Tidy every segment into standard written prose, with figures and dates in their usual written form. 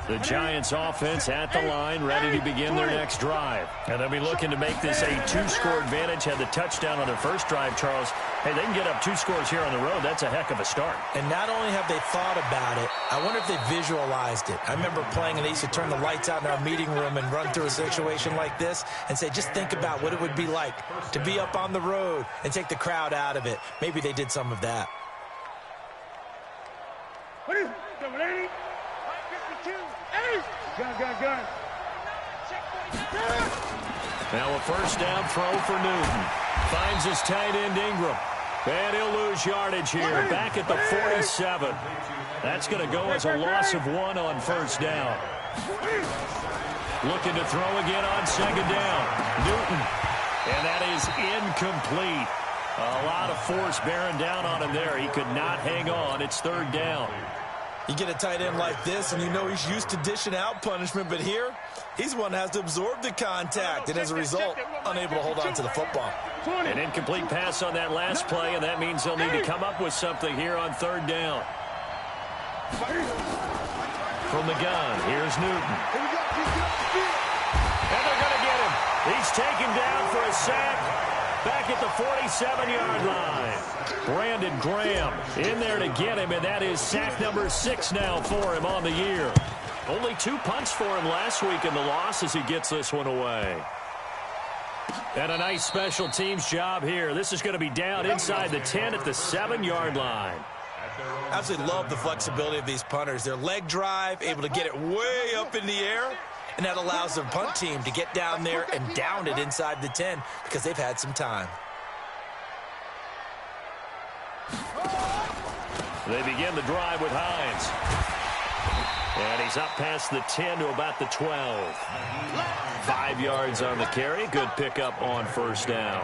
The Giants offense at the line, ready to begin their next drive. And they'll be looking to make this a two-score advantage. Had the touchdown on their first drive, Charles. Hey, they can get up 2 scores here on the road. That's a heck of a start. And not only have they thought about it, I wonder if they visualized it. I remember playing, and they used to turn the lights out in our meeting room and run through a situation like this and say, just think about what it would be like to be up on the road and take the crowd out of it. Maybe they did some of that. Now a first down throw for Newton. Finds his tight end Ingram. And he'll lose yardage here. Back at the 47. That's going to go as a loss of 1 on first down. Looking to throw again on second down. Newton. And that is incomplete. A lot of force bearing down on him there. He could not hang on. It's third down. You get a tight end like this, and you know he's used to dishing out punishment, but here, he's one that has to absorb the contact, and as a result, unable to hold on to the football. An incomplete pass on that last play, and that means they'll need to come up with something here on third down. From the gun, here's Newton. And they're going to get him. He's taken down for a sack. Back at the 47-yard line. Brandon Graham in there to get him, and that is sack number 6 now for him on the year. Only 2 punts for him last week in the loss as he gets this one away. And a nice special teams job here. This is going to be down inside the 10 at the 7-yard line. Absolutely love the flexibility of these punters. Their leg drive, able to get it way up in the air. And that allows the punt team to get down there and down it inside the 10 because they've had some time. They begin the drive with Hines. And he's up past the 10 to about the 12. 5 yards on the carry. Good pickup on first down.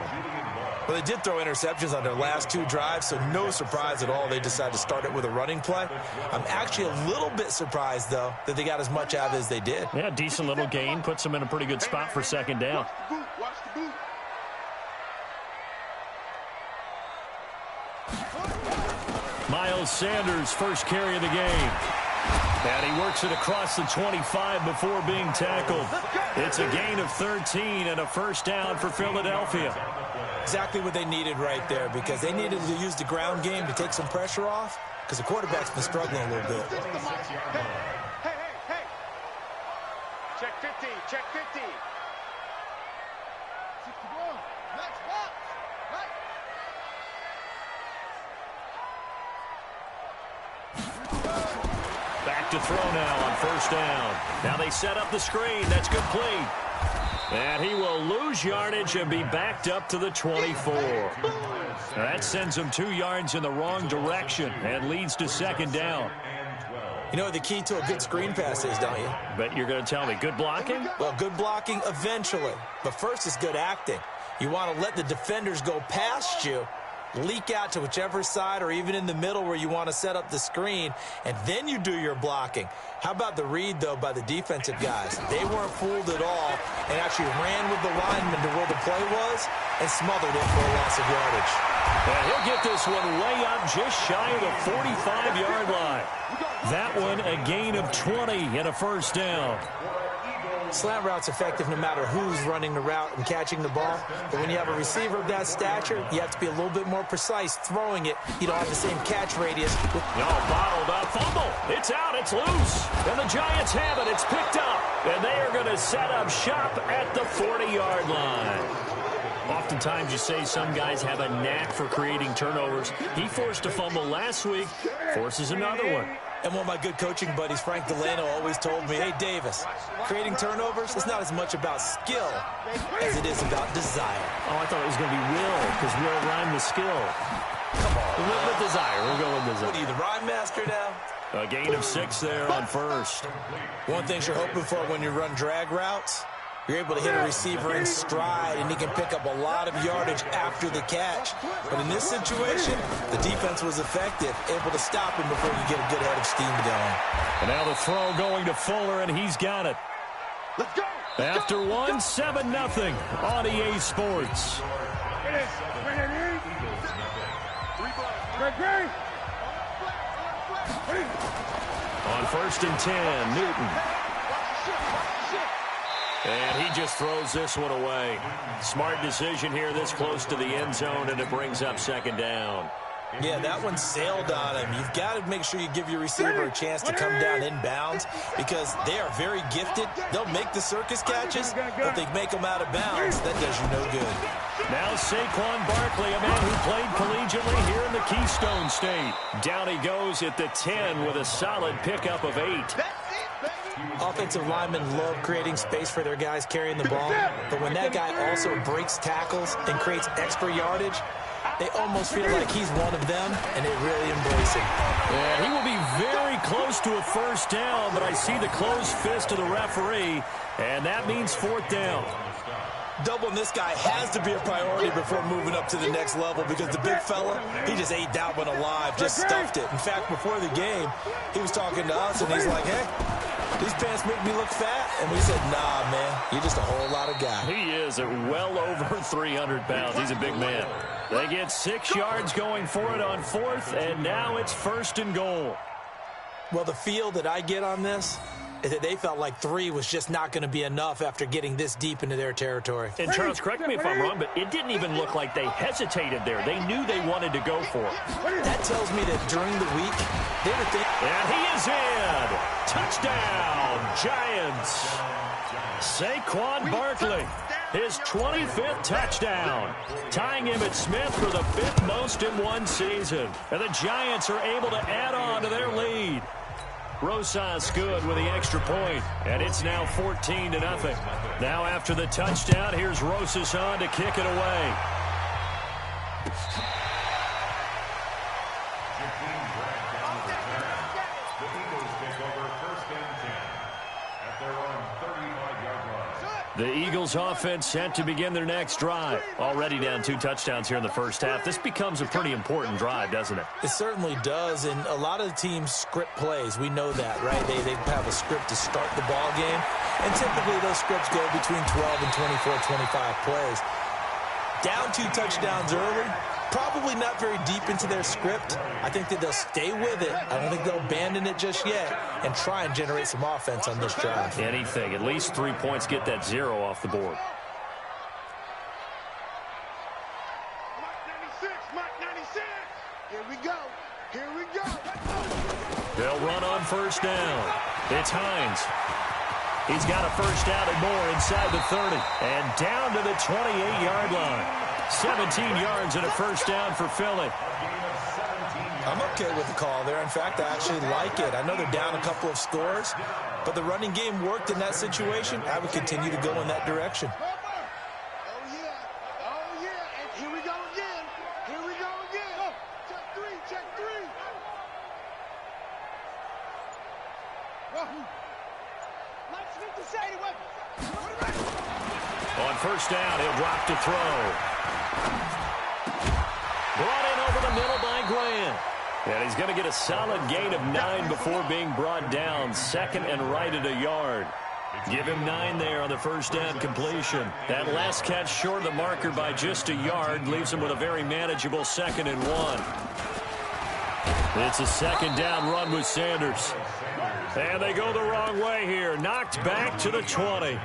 Well, they did throw interceptions on their last 2 drives, so no surprise at all they decided to start it with a running play. I'm actually a little bit surprised, though, that they got as much out of it as they did. Yeah, decent little gain. Puts them in a pretty good spot for second down. Miles Sanders, first carry of the game. And he works it across the 25 before being tackled. It's a gain of 13 and a first down for Philadelphia. Exactly what they needed right there, because they needed to use the ground game to take some pressure off, because the quarterback's been struggling a little bit. Hey. Check 50, check 50. Back to throw now on first down. Now they set up the screen. That's complete. And he will lose yardage and be backed up to the 24. That sends him 2 yards in the wrong direction and leads to second down. You know what the key to a good screen pass is, don't you? Bet you're going to tell me. Good blocking? Well, good blocking eventually. But first is good acting. You want to let the defenders go past you, leak out to whichever side or even in the middle where you want to set up the screen, and then you do your blocking. How about the read, though, by the defensive guys? They weren't fooled at all and actually ran with the lineman to where the play was and smothered it for a loss of yardage. And he'll get this one way up just shy of the 45-yard line. That one a gain of 20 and a first down. Slant route's effective no matter who's running the route and catching the ball. But when you have a receiver of that stature, you have to be a little bit more precise throwing it. You don't have the same catch radius. No, bottled up. Fumble. It's out. It's loose. And the Giants have it. It's picked up. And they are going to set up shop at the 40-yard line. Oftentimes you say some guys have a knack for creating turnovers. He forced a fumble last week, forces another one. And one of my good coaching buddies, Frank Delano, always told me, hey, Davis, creating turnovers is not as much about skill as it is about desire. Oh, I thought it was going to be will, because will rhyme with skill. Come on. We'll go with desire. We'll go with desire. What are you, the rhyme master now? A gain of 6 there on first. One thing you're hoping for when you run drag routes, you're able to hit a receiver in stride, and he can pick up a lot of yardage after the catch. But in this situation, the defense was effective, able to stop him before you get a good head of steam going. And now the throw going to Fuller, and he's got it. Let's go. After one, 7-0 on EA Sports. On 1st and 10, Newton. And he just throws this one away. Smart decision here this close to the end zone, and it brings up 2nd down. Yeah, that one sailed on him. You've got to make sure you give your receiver a chance to come down inbounds because they are very gifted. They'll make the circus catches, but they make them out of bounds. That does you no good. Now Saquon Barkley, a man who played collegiately here in the Keystone State. Down he goes at the 10 with a solid pickup of 8. Offensive linemen love creating space for their guys carrying the ball, but when that guy also breaks tackles and creates extra yardage, they almost feel like he's one of them, and they really embrace him. And he will be very close to a 1st down, but I see the closed fist of the referee, and that means 4th down. Doubling this guy has to be a priority before moving up to the next level because the big fella, he just ate that one alive, just stuffed it. In fact, before the game, he was talking to us, and he's like, hey, these pants make me look fat. And we said, nah, man, you're just a whole lot of guy. He is at well over 300 pounds. He's a big man. They get 6 yards going for it on 4th, and now it's 1st and goal. Well, the feel that I get on this is that they felt like 3 was just not going to be enough after getting this deep into their territory. And Charles, correct me if I'm wrong, but it didn't even look like they hesitated there. They knew they wanted to go for it. That tells me that during the week, they were thinking. And he is in. Touchdown, Giants. Saquon Barkley, his 25th touchdown, tying him at Smith for the 5th most in one season. And the Giants are able to add on to their lead. Rosas good with the extra point, and it's now 14-0. Now after the touchdown, here's Rosas on to kick it away. The Eagles offense set to begin their next drive. Already down 2 touchdowns here in the 1st half. This becomes a pretty important drive, doesn't it? It certainly does, and a lot of the teams script plays. We know that, right? They have a script to start the ball game, and typically those scripts go between 12 and 24, 25 plays. Down 2 touchdowns early, probably not very deep into their script. I think that they'll stay with it. I don't think they'll abandon it just yet and try and generate some offense on this drive. Anything. At least 3 points, get that 0 off the board. Mike 96. Here we go. Here we go. They'll run on 1st down. It's Hines. He's got a 1st down and more inside the 30. And down to the 28-yard line. 17 yards and a 1st down for Philly. I'm okay with the call there. In fact, I actually like it. I know they're down a couple of scores, but the running game worked in that situation. I would continue to go in that direction. Oh, yeah. Oh, yeah. And here we go again. Here we go again. Oh, check 3. Check 3. On 1st down, he'll drop to throw. Brought in over the middle by Grant. And he's going to get a solid gain of 9 before being brought down. 2nd and right at a yard. Give him 9 there on the 1st down completion. That last catch short of the marker by just a yard leaves him with a very manageable 2nd and 1. It's a 2nd down run with Sanders. And they go the wrong way here. Knocked back to the 20.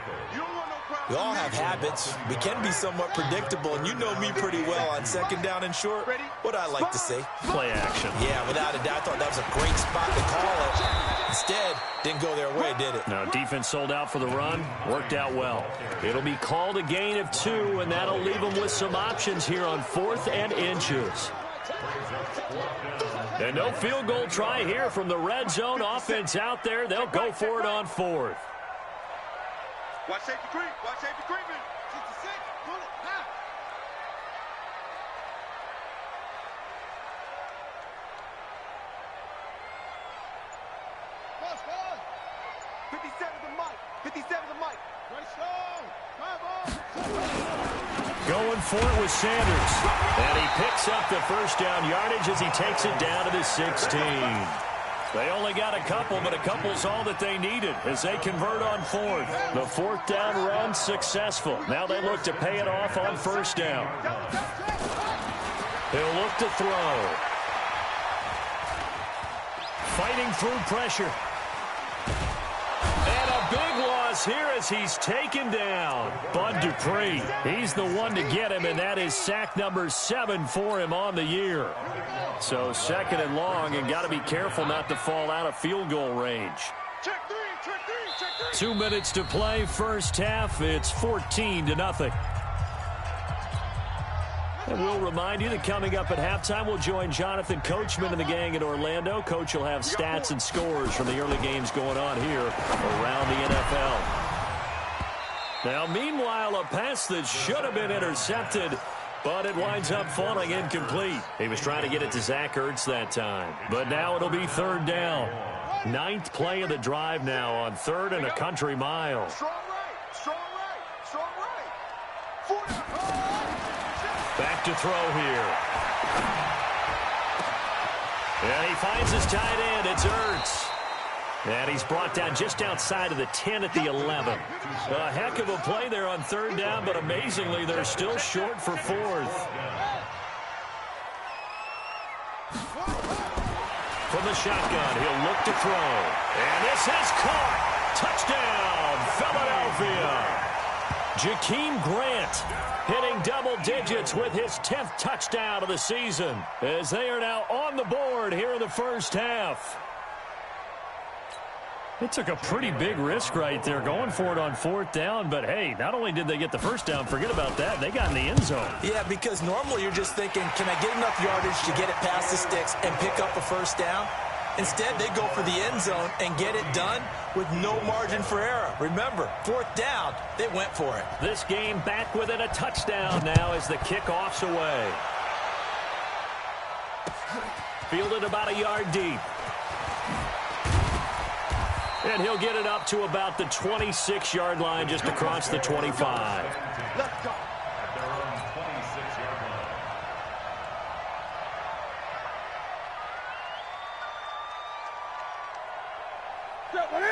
We all have habits. We can be somewhat predictable, and you know me pretty well on 2nd down and short. What I like to say. Play action. Yeah, without a doubt, I thought that was a great spot to call it. Instead, didn't go their way, did it? No, defense sold out for the run. Worked out well. It'll be called a gain of 2, and that'll leave them with some options here on 4th and inches. And no field goal try here from the red zone. Offense out there. They'll go for it on 4th. Watch safety creep. Watch safety creeping. 66. Pull it. Now. Pass, pass. 57 to Mike. 57 to Mike. Right strong. Going for it with Sanders. And he picks up the 1st down yardage as he takes it down to the 16. They only got a couple, but a couple's all that they needed as they convert on 4th. The 4th down run successful. Now they look to pay it off on 1st down. He'll look to throw. Fighting through pressure. falls here as he's taken down. Bud Dupree, he's the one to get him, and that is sack number 7 for him on the year. So 2nd and long, and got to be careful not to fall out of field goal range. Check three, check three, check three. 2 minutes to play, first half. It's 14-0. And we'll remind you that coming up at halftime, we'll join Jonathan Coachman and the gang in Orlando. Coach will have stats and scores from the early games going on here around the NFL. Now, meanwhile, a pass that should have been intercepted, but it winds up falling incomplete. He was trying to get it to Zach Ertz that time, but now it'll be 3rd down. 9th play of the drive now on 3rd and a country mile. Strong right, strong right, strong right. 40. Back to throw here. And he finds his tight end. It's Ertz. And he's brought down just outside of the 10 at the 11. A heck of a play there on 3rd down, but amazingly, they're still short for 4th. From the shotgun, he'll look to throw. And this is caught. Touchdown, Philadelphia. Jakeem Grant hitting double digits with his 10th touchdown of the season as they are now on the board here in the first half. It took a pretty big risk right there going for it on 4th down, but hey, not only did they get the first down, forget about that, they got in the end zone. Yeah, because normally you're just thinking, can I get enough yardage to get it past the sticks and pick up a first down? Instead, they go for the end zone and get it done with no margin for error. Remember, 4th down, they went for it. This game back within a touchdown now as the kickoff's away. Fielded about a yard deep. And he'll get it up to about the 26-yard line just across the 25. Let's go.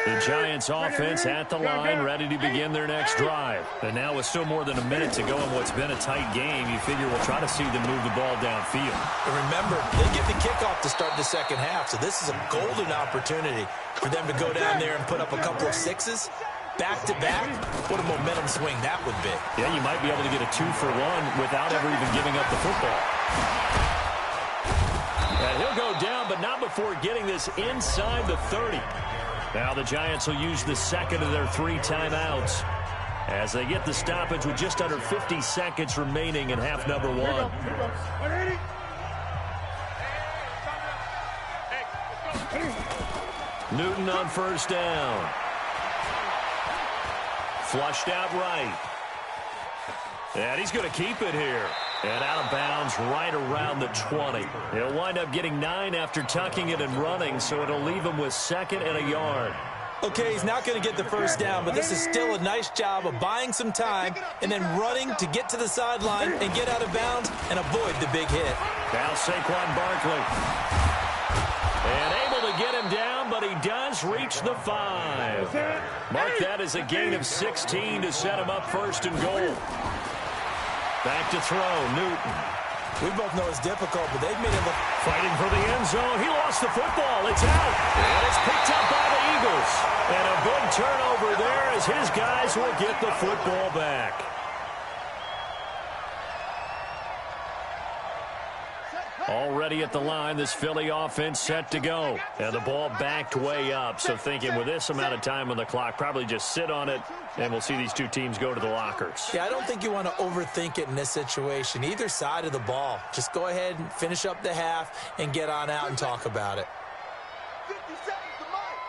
The Giants offense at the line, ready to begin their next drive. And now with still more than a minute to go in what's been a tight game, you figure we'll try to see them move the ball downfield. And remember, they get the kickoff to start the second half, so this is a golden opportunity for them to go down there and put up a couple of sixes. Back-to-back, what a momentum swing that would be. Yeah, you might be able to get a 2-for-1 without ever even giving up the football. And he'll go down, but not before getting this inside the 30. Now the Giants will use the second of their 3 timeouts as they get the stoppage with just under 50 seconds remaining in half number 1. Newton on first down. Flushed out right. And he's going to keep it here. And out of bounds right around the 20. He'll wind up getting 9 after tucking it and running, so it'll leave him with 2nd and a yard. Okay, he's not going to get the first down, but this is still a nice job of buying some time and then running to get to the sideline and get out of bounds and avoid the big hit. Now Saquon Barkley. And able to get him down, but he does reach the 5. Mark that as a gain of 16 to set him up 1st and goal. Back to throw, Newton. We both know it's difficult, but they've made it look... Fighting for the end zone. He lost the football. It's out. And it's picked up by the Eagles. And a big turnover there as his guys will get the football back. Already at the line, this Philly offense set to go. And the ball backed way up. So thinking with this amount of time on the clock, probably just sit on it, and we'll see these two teams go to the lockers. Yeah, I don't think you want to overthink it in this situation. Either side of the ball. Just go ahead and finish up the half and get on out and talk about it. 50 seconds to Mike.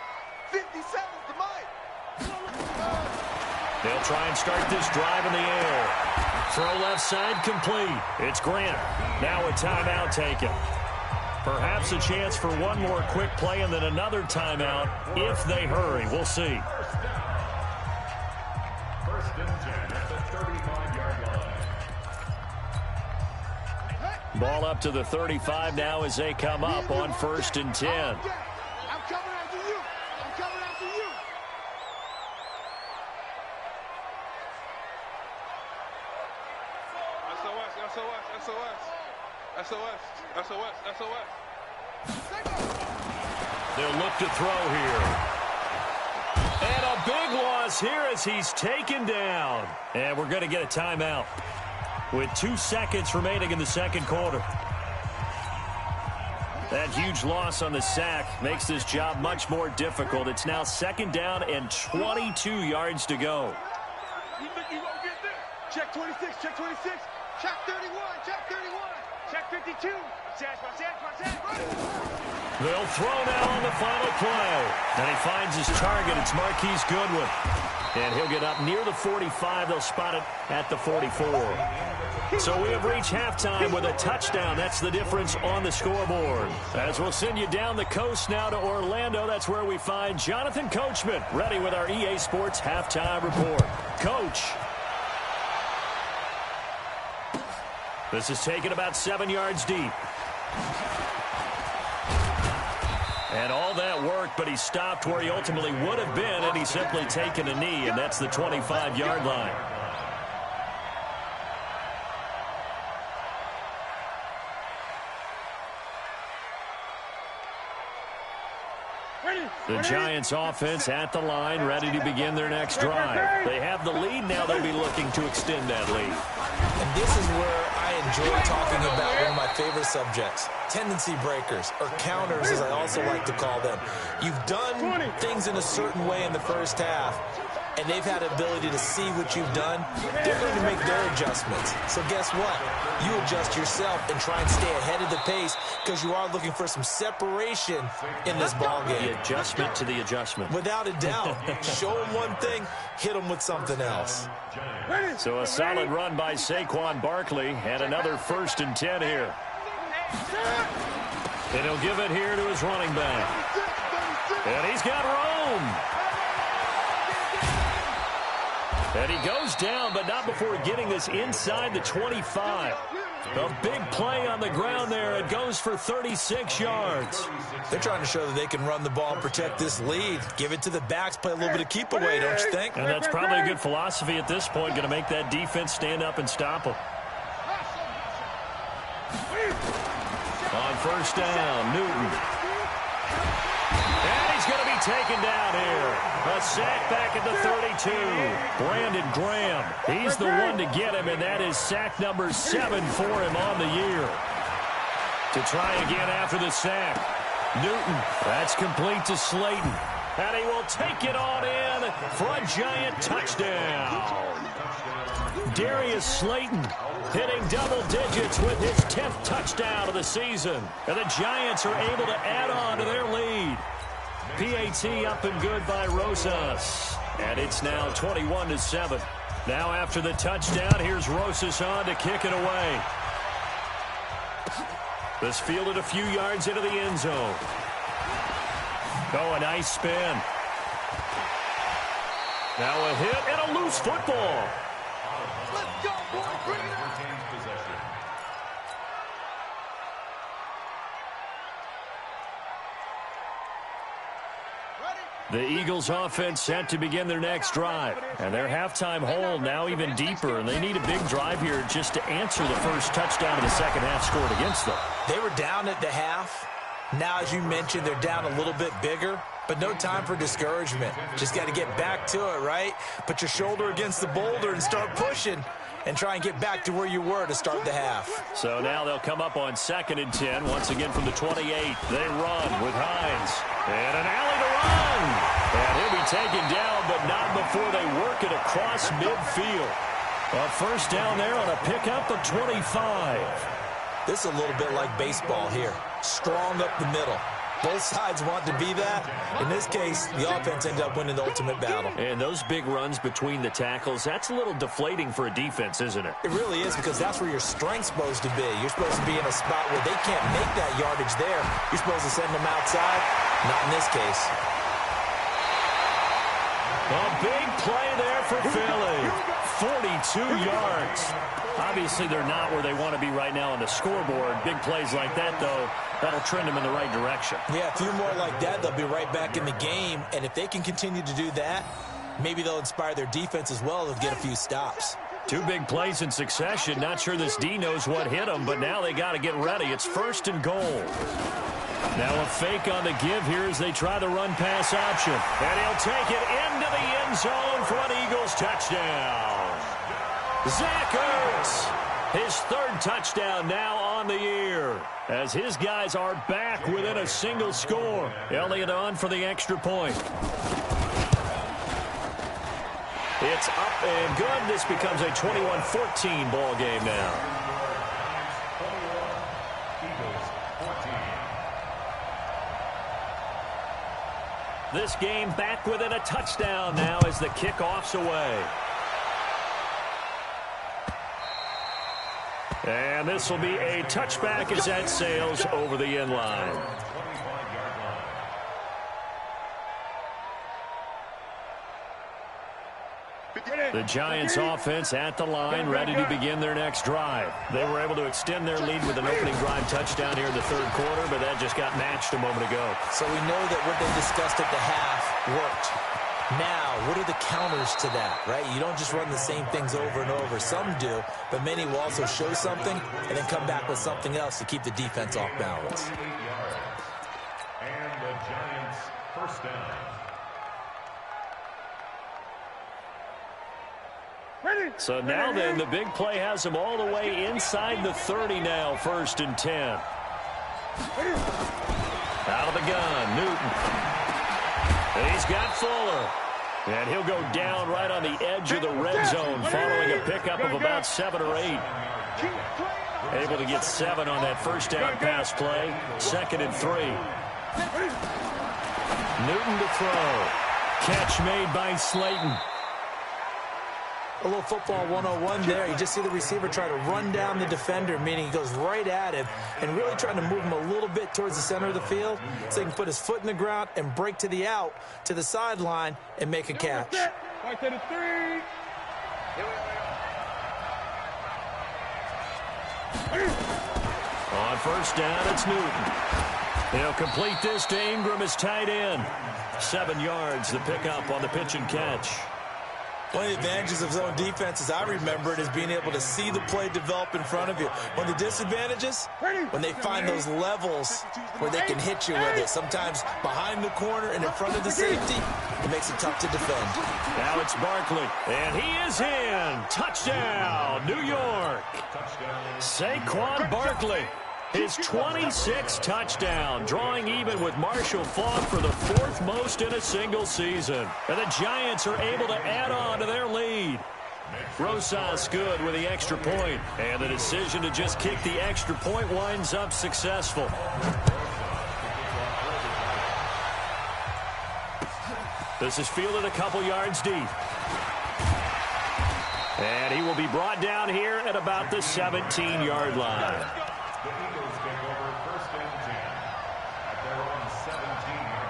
50 seconds to Mike. They'll try and start this drive in the air. Throw left side complete. It's Grant. Now a timeout taken. Perhaps a chance for one more quick play and then another timeout if they hurry. We'll see. First and 10 at the 35-yard line. Ball up to the 35 now as they come up on 1st and 10. I'm coming after you. I'm coming after you. SOS. They'll look to throw here. And a big loss here as he's taken down. And we're going to get a timeout with 2 seconds remaining in the second quarter. That huge loss on the sack makes this job much more difficult. It's now second down and 22 yards to go. Check 26, check 26, check 31, check 31, check 52. They'll throw now on the final play. And he finds his target. It's Marquise Goodwin. And he'll get up near the 45. They'll spot it at the 44. So we have reached halftime with a touchdown. That's the difference on the scoreboard. As we'll send you down the coast now to Orlando, that's where we find Jonathan Coachman ready with our EA Sports halftime report. Coach. This is taken about 7 yards deep. And all that work, but he stopped where he ultimately would have been, and he's simply taken a knee, and that's the 25-yard line. The Giants offense at the line, ready to begin their next drive. They have the lead now. They'll be looking to extend that lead. And this is where I enjoy talking about one of my favorite subjects, tendency breakers, or counters as I also like to call them. You've done things in a certain way in the first half, and they've had the ability to see what you've done. They're going to make their adjustments. So guess what? You adjust yourself and try and stay ahead of the pace because you are looking for some separation in this ballgame. The adjustment to the adjustment. Without a doubt. Show them one thing, hit them with something else. So a solid run by Saquon Barkley and another 1st and 10 here. And he'll give it here to his running back. And he's got room. And he goes down, but not before getting this inside the 25. A big play on the ground there. It goes for 36 yards. They're trying to show that they can run the ball and protect this lead. Give it to the backs, play a little bit of keep away, don't you think? And that's probably a good philosophy at this point, going to make that defense stand up and stop them. On 1st down, Newton. And he's going to be taken down here. A sack back at the 32. Brandon Graham. He's the one to get him, and that is sack number 7 for him on the year. To try again after the sack. Newton. That's complete to Slayton. And he will take it on in for a Giant touchdown. Darius Slayton hitting double digits with his 10th touchdown of the season. And the Giants are able to add on to their lead. PAT up and good by Rosas. And it's now 21-7. Now after the touchdown, here's Rosas on to kick it away. This fielded a few yards into the end zone. Oh, a nice spin. Now a hit and a loose football. Let's go, boy. Bring it on. The Eagles offense set to begin their next drive. And their halftime hole now even deeper. And they need a big drive here just to answer the first touchdown of the second half scored against them. They were down at the half. Now, as you mentioned, they're down a little bit bigger. But no time for discouragement. Just got to get back to it, right? Put your shoulder against the boulder and start pushing. And try and get back to where you were to start the half. So now they'll come up on 2nd and 10. Once again from the 28. They run with Hines. And an alley to run. And he'll be taken down, but not before they work it across midfield. A 1st down there on a pickup of 25. This is a little bit like baseball here. Strong up the middle. Both sides want to be that. In this case, the offense ended up winning the ultimate battle. And those big runs between the tackles, that's a little deflating for a defense, isn't it? It really is, because that's where your strength's supposed to be. You're supposed to be in a spot where they can't make that yardage there. You're supposed to send them outside. Not in this case. A big play there for Philly. 42 yards. Obviously, they're not where they want to be right now on the scoreboard. Big plays like that, though, that'll trend them in the right direction. Yeah, a few more like that, they'll be right back in the game. And if they can continue to do that, maybe they'll inspire their defense as well. They'll get a few stops. 2 big plays in succession. Not sure this D knows what hit them, but now they got to get ready. It's 1st and goal. Now a fake on the give here as they try the run-pass option. And he'll take it into the end zone for an Eagles touchdown. Zach Ertz, his third touchdown now on the year, as his guys are back within a single score. Elliott on for the extra point. It's up and good. This becomes a 21-14 ball game now. This game back within a touchdown now as the kickoff's away. And this will be a touchback as that sails over the end line. The Giants offense at the line, ready to begin their next drive. They were able to extend their lead with an opening drive touchdown here in the third quarter, but that just got matched a moment ago. So we know that what they discussed at the half worked. Now, what are the counters to that, right? You don't just run the same things over and over. Some do, but many will also show something and then come back with something else to keep the defense off balance. And the Giants first down. So now then, the big play has them all the way inside the 30 now, 1st and 10. Out of the gun, Newton. And he's got Fuller. And he'll go down right on the edge of the red zone following a pickup of about 7 or 8. Able to get 7 on that first down pass play. 2nd and 3. Newton to throw. Catch made by Slayton. A little football 101 there. You just see the receiver try to run down the defender, meaning he goes right at him and really trying to move him a little bit towards the center of the field so he can put his foot in the ground and break to the out, to the sideline, and make a catch. Right to the 3. On first down, it's Newton. He'll complete this to Ingram as tight end. 7 yards, the pickup on the pitch and catch. One of the advantages of zone defense, as I remember it, is being able to see the play develop in front of you. One of the disadvantages, when they find those levels where they can hit you with it, sometimes behind the corner and in front of the safety, it makes it tough to defend. Now it's Barkley, and he is in. Touchdown, New York. Saquon Barkley, his 26th touchdown, drawing even with Marshall Faulk for the 4th most in a single season. And the Giants are able to add on to their lead. Rosas good with the extra point, and the decision to just kick the extra point winds up successful. This is fielded a couple yards deep. And he will be brought down here at about the 17-yard line. The Eagles take over 1st and 10 at their own 17-yard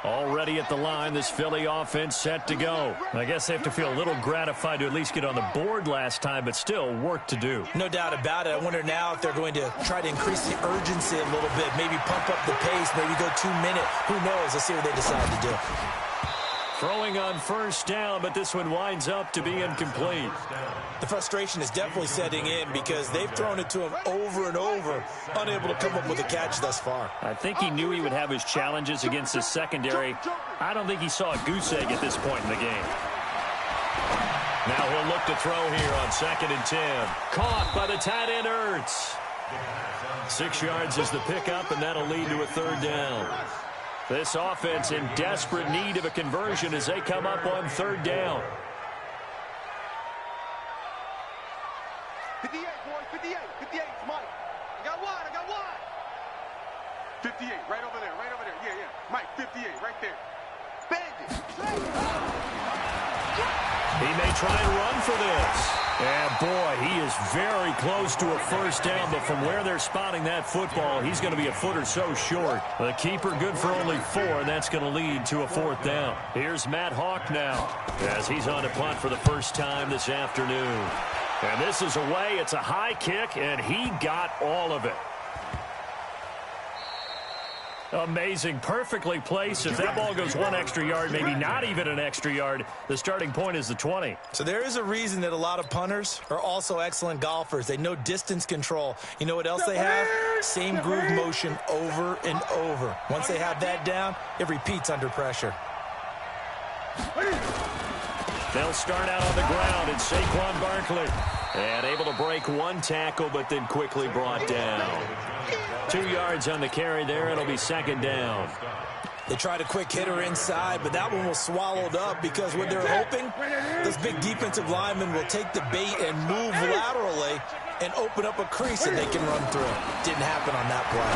line. Already at the line, this Philly offense set to go. I guess they have to feel a little gratified to at least get on the board last time, but still work to do. No doubt about it. I wonder now if they're going to try to increase the urgency a little bit, maybe pump up the pace, maybe go 2-minute. Who knows? Let's see what they decide to do. Throwing on first down, but this one winds up to be incomplete. The frustration is definitely setting in because they've thrown it to him over and over, unable to come up with a catch thus far. I think he knew he would have his challenges against his secondary. I don't think he saw a goose egg at this point in the game. Now he'll look to throw here on 2nd and 10. Caught by the tight end Ertz. 6 yards is the pickup, and that'll lead to a 3rd down. This offense in desperate need of a conversion as they come up on 3rd down. 58, boys, 58, 58, Mike. I got one. 58, right over there. Yeah. Mike, 58, right there. Bandit. He may try and run for this. And, boy, he is very close to a 1st down, but from where they're spotting that football, he's going to be a foot or so short. The keeper good for only 4, and that's going to lead to a 4th down. Here's Matt Hawk now as he's on to punt for the first time this afternoon. And this is away. It's a high kick, and he got all of it. Amazing. Perfectly placed. If that ball goes 1 extra yard, maybe not even an extra yard, the starting point is the 20. So there is a reason that a lot of punters are also excellent golfers. They know distance control. You know what else they have? Same groove motion over and over. Once they have that down, it repeats under pressure. They'll start out on the ground. It's Saquon Barkley. And able to break 1 tackle, but then quickly brought down. 2 yards on the carry there. It'll be second down. They tried a quick hitter inside, but that one was swallowed up because what they're hoping, this big defensive lineman will take the bait and move laterally and open up a crease that they can run through. Didn't happen on that play.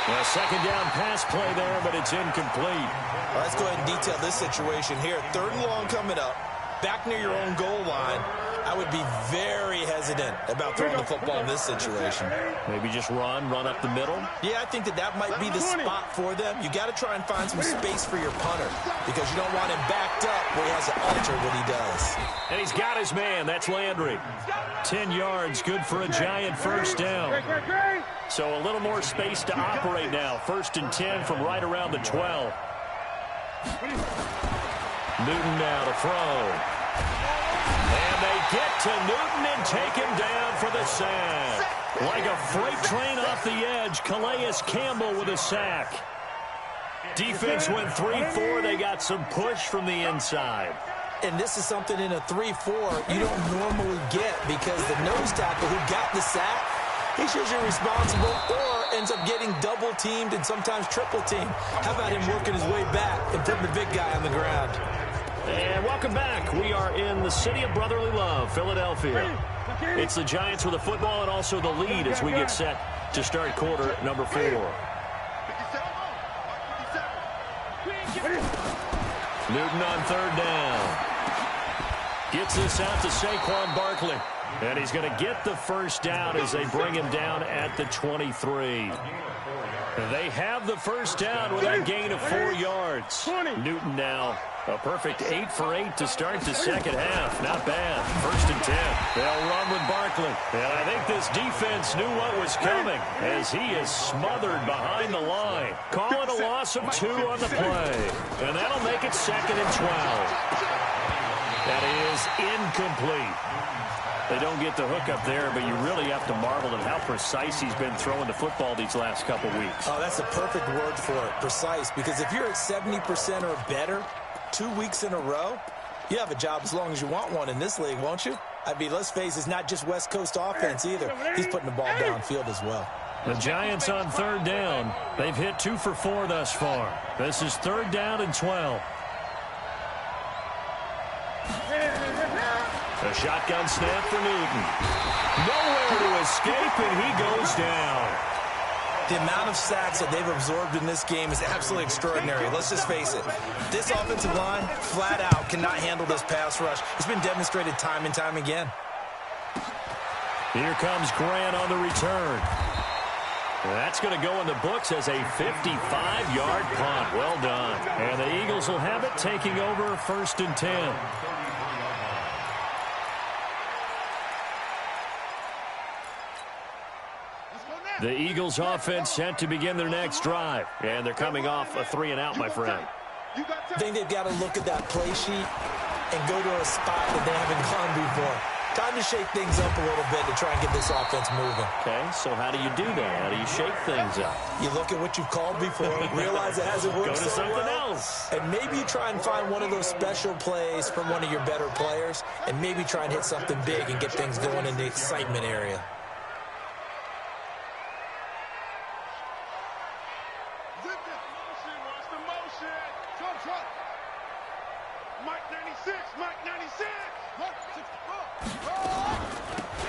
Well, second down pass play there, but it's incomplete. Well, let's go ahead and detail this situation here. 3rd and long coming up, back near your own goal line. I would be very hesitant about throwing the football in this situation. Maybe just run up the middle? Yeah, I think that might be the spot for them. You got to try and find some space for your punter because you don't want him backed up where he has to alter what he does. And he's got his man. That's Landry. 10 yards, good for a giant first down. So a little more space to operate now. 1st and 10 from right around the 12. Newton now to throw. And they get to Newton and take him down for the sack. Like a freight train off the edge, Calais Campbell with a sack. Defense went 3-4. They got some push from the inside. And this is something in a 3-4 you don't normally get because the nose tackle who got the sack, he's usually responsible or ends up getting double-teamed and sometimes triple-teamed. How about him working his way back and putting the big guy on the ground? And welcome back. We are in the city of brotherly love, Philadelphia. It's the Giants with the football and also the lead as we get set to start quarter number 4. Newton on 3rd down. Gets this out to Saquon Barkley. And he's going to get the first down as they bring him down at the 23. They have the first down with that gain of 4 yards. Newton now a perfect 8 for 8 to start the second half. Not bad. 1st and 10. They'll run with Barkley. And I think this defense knew what was coming as he is smothered behind the line. Calling a loss of 2 on the play. And that'll make it 2nd and 12. That is incomplete. They don't get the hook up there, but you really have to marvel at how precise he's been throwing the football these last couple weeks. Oh, that's the perfect word for it, precise. Because if you're at 70% or better 2 weeks in a row, you have a job as long as you want one in this league, won't you? I mean, let's face it, it's not just West Coast offense either. He's putting the ball downfield as well. The Giants on 3rd down. They've hit 2 for 4 thus far. This is 3rd down and 12. A shotgun snap for Newton. Nowhere to escape, and he goes down. The amount of sacks that they've absorbed in this game is absolutely extraordinary. Let's just face it. This offensive line, flat out, cannot handle this pass rush. It's been demonstrated time and time again. Here comes Grant on the return. That's going to go in the books as a 55-yard punt. Well done. And the Eagles will have it, taking over 1st and 10. The Eagles offense set to begin their next drive. And they're coming off a 3-and-out, my friend. I think they've got to look at that play sheet and go to a spot that they haven't gone before. Time to shake things up a little bit to try and get this offense moving. Okay, so how do you do that? How do you shake things up? You look at what you've called before, realize it hasn't worked Go to so something well, else. and maybe you try and find one of those special plays from one of your better players, and maybe try and hit something big and get things going in the excitement area.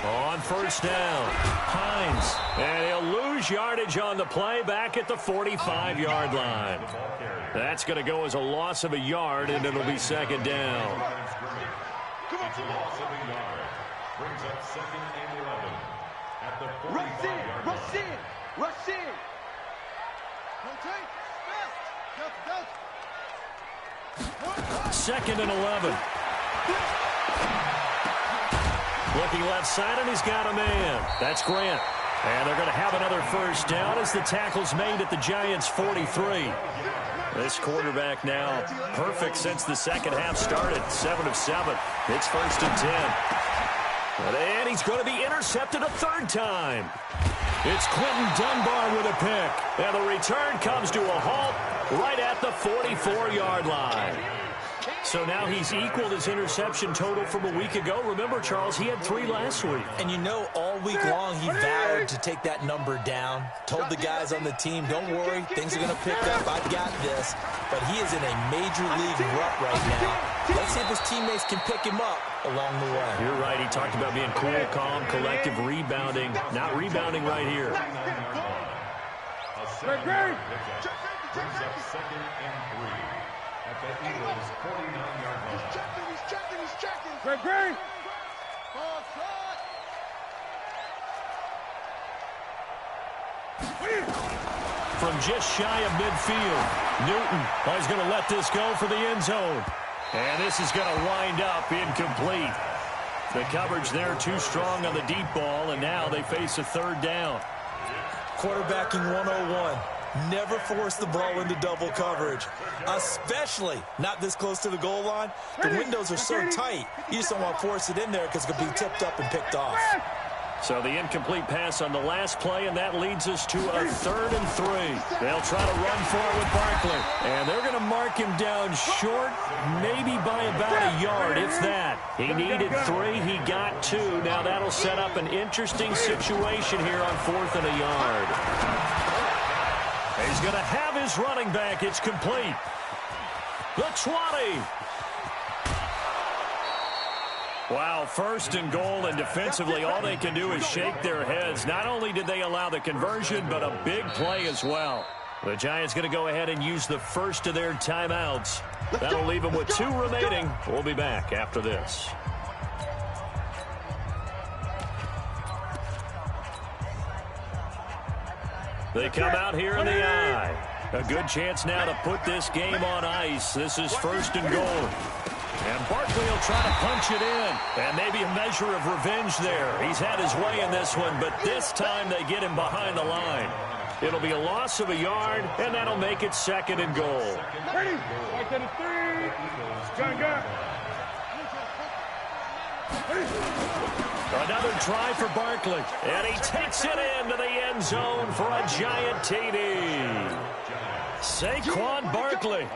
On 1st down, Hines, and he'll lose yardage on the play back at the 45-yard line. That's going to go as a loss of a yard, and it'll be 2nd down. It's a loss of a yard. Brings up 2nd and 11 at the 45-yard line. Rush in. Second and 11. Looking left side, and he's got a man. That's Grant. And they're going to have another first down as the tackle's made at the Giants' 43. This quarterback now perfect since the second half started. 7 of 7. It's 1st and 10. And he's going to be intercepted a third time. It's Quentin Dunbar with a pick. And the return comes to a halt right at the 44-yard line. So now he's equaled his interception total from a week ago. Remember, Charles, he had 3 last week. And you know, all week long he vowed to take that number down. Told the guys on the team, don't worry, things are going to pick up. I've got this. But he is in a major league rut right now. Let's see if his teammates can pick him up along the way. You're right. He talked about being cool, calm, collective, rebounding. Not rebounding right here. Brings up 2nd and 3 at the Eagles' 49-yard line. He's checking. Great. From just shy of midfield, Newton is going to let this go for the end zone. And this is going to wind up incomplete. The coverage there too strong on the deep ball, and now they face a third down. Quarterbacking 101. Never force the ball into double coverage, especially not this close to the goal line. The windows are so tight, you just don't want to force it in there because it could be tipped up and picked off. So the incomplete pass on the last play, and that leads us to a 3rd and 3. They'll try to run for it with Barkley. And they're going to mark him down short, maybe by about a yard, if that. He needed 3, he got 2. Now that'll set up an interesting situation here on 4th and a yard. He's going to have his running back. It's complete. The 20. Wow, 1st and goal, and defensively all they can do is shake their heads. Not only did they allow the conversion, but a big play as well. The Giants going to go ahead and use the first of their timeouts. That'll leave them with 2 remaining. We'll be back after this. They come out here in the eye. A good chance now to put this game on ice. This is 1st and goal. And Barkley will try to punch it in. And maybe a measure of revenge there. He's had his way in this one, but this time they get him behind the line. It'll be a loss of a yard, and that'll make it 2nd and goal. Ready? 3. John Gott. Another try for Barkley, and he takes it into the end zone for a Giant TD. Saquon Barkley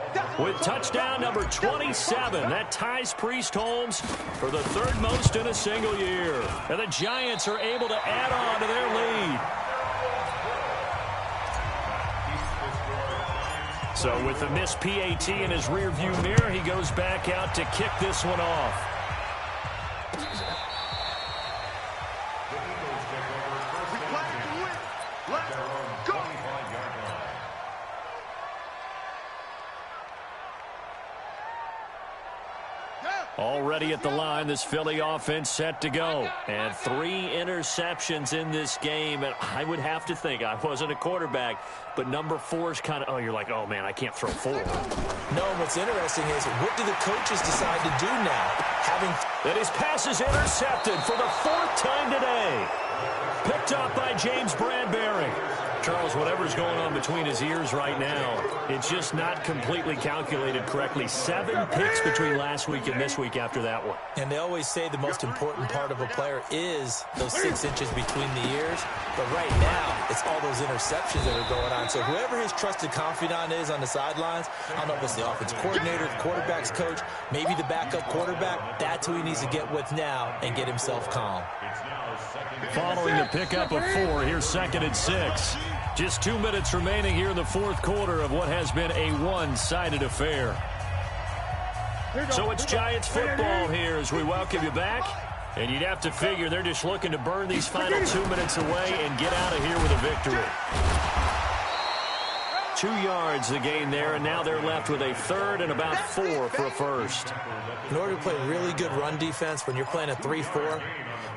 with touchdown number 27. That ties Priest Holmes for the 3rd most in a single year. And the Giants are able to add on to their lead. So with the missed PAT in his rearview mirror, he goes back out to kick this one off. Already at the line, this Philly offense set to go. And 3 interceptions in this game. And I would have to think, I wasn't a quarterback, but number 4 is kind of, you're like, oh, man, I can't throw 4. No, what's interesting is, what do the coaches decide to do now? And his pass is intercepted for the 4th time today. Picked up by James Bradbury. Charles, whatever's going on between his ears right now, it's just not completely calculated correctly. 7 picks between last week and this week after that one. And they always say the most important part of a player is those 6 inches between the ears. But right now, it's all those interceptions that are going on. So whoever his trusted confidant is on the sidelines, I don't know if it's the offensive coordinator, the quarterback's coach, maybe the backup quarterback, that's who he needs to get with now and get himself calm. Following the pickup of 4, here's 2nd and 6. Just 2 minutes remaining here in the 4th quarter of what has been a one-sided affair. So it's Giants football here as we welcome you back. And you'd have to figure they're just looking to burn these final 2 minutes away and get out of here with a victory. 2 yards the gain there, and now they're left with a 3rd and about 4 for a first. In order to play really good run defense when you're playing a 3-4,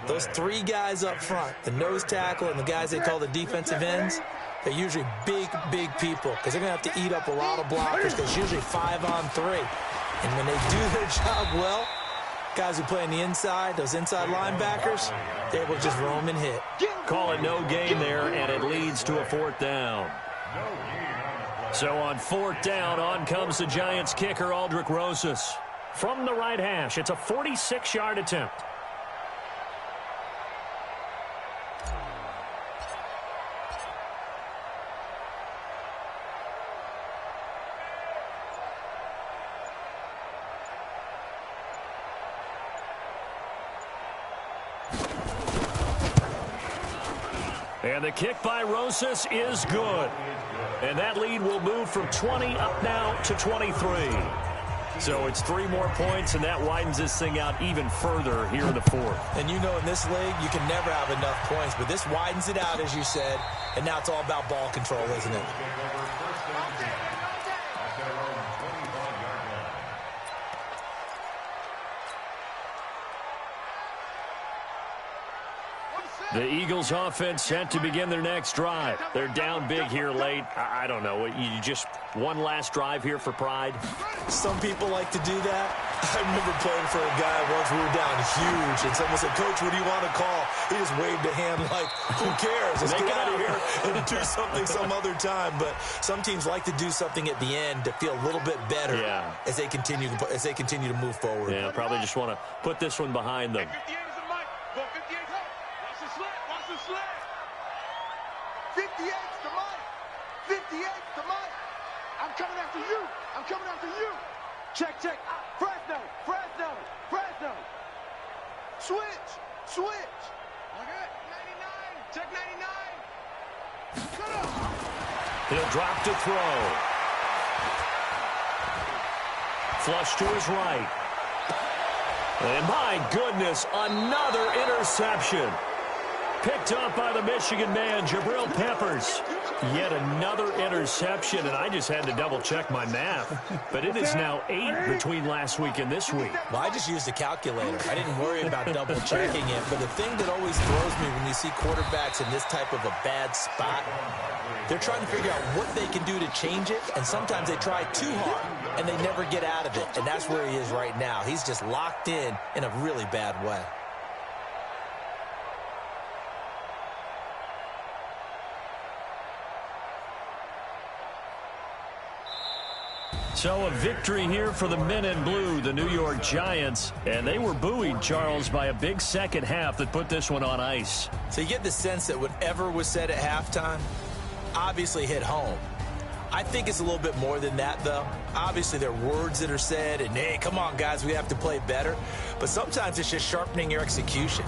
those 3 guys up front, the nose tackle and the guys they call the defensive ends, they're usually big people because they're going to have to eat up a lot of blockers because usually 5 on 3. And when they do their job well, Guys who play on the inside, those inside linebackers, they're able to just roam and hit. Call it no gain there, and it leads to a 4th down. So on 4th down, on comes the Giants kicker, Aldrick Rosas. From the right hash, it's a 46-yard attempt. And the kick by Rosas is good. And that lead will move from 20 up now to 23. So it's 3 more points, and that widens this thing out even further here in the 4th. And you know in this league, you can never have enough points, but this widens it out, as you said, and now it's all about ball control, isn't it? The Eagles offense set to begin their next drive. They're down big here late. I don't know. You just one last drive here for pride? Some people like to do that. I remember playing for a guy once. We were down huge, and someone said, "Coach, what do you want to call?" He just waved a hand like, who cares? Let's get out of here and do something some other time. But some teams like to do something at the end to feel a little bit better as they continue to move forward. Yeah, probably just want to put this one behind them. 58's the Mike. 58's the Mike. I'm coming after you. I'm coming after you. Check, check. Fresno, Fresno, Fresno. Switch, switch. Okay, 99. Check 99. Shut up. He'll drop to throw. Flush to his right. And my goodness, another interception. Picked up by the Michigan man, Jabril Peppers. Yet another interception, and I just had to double-check my math. But it is now 8 between last week and this week. Well, I just used a calculator. I didn't worry about double-checking it. But the thing that always throws me when you see quarterbacks in this type of a bad spot, they're trying to figure out what they can do to change it, and sometimes they try too hard, and they never get out of it. And that's where he is right now. He's just locked in a really bad way. So a victory here for the men in blue, the New York Giants. And they were buoyed, Charles, by a big second half that put this one on ice. So you get the sense that whatever was said at halftime obviously hit home. I think it's a little bit more than that, though. Obviously, there are words that are said, and, hey, come on, guys, we have to play better. But sometimes it's just sharpening your execution,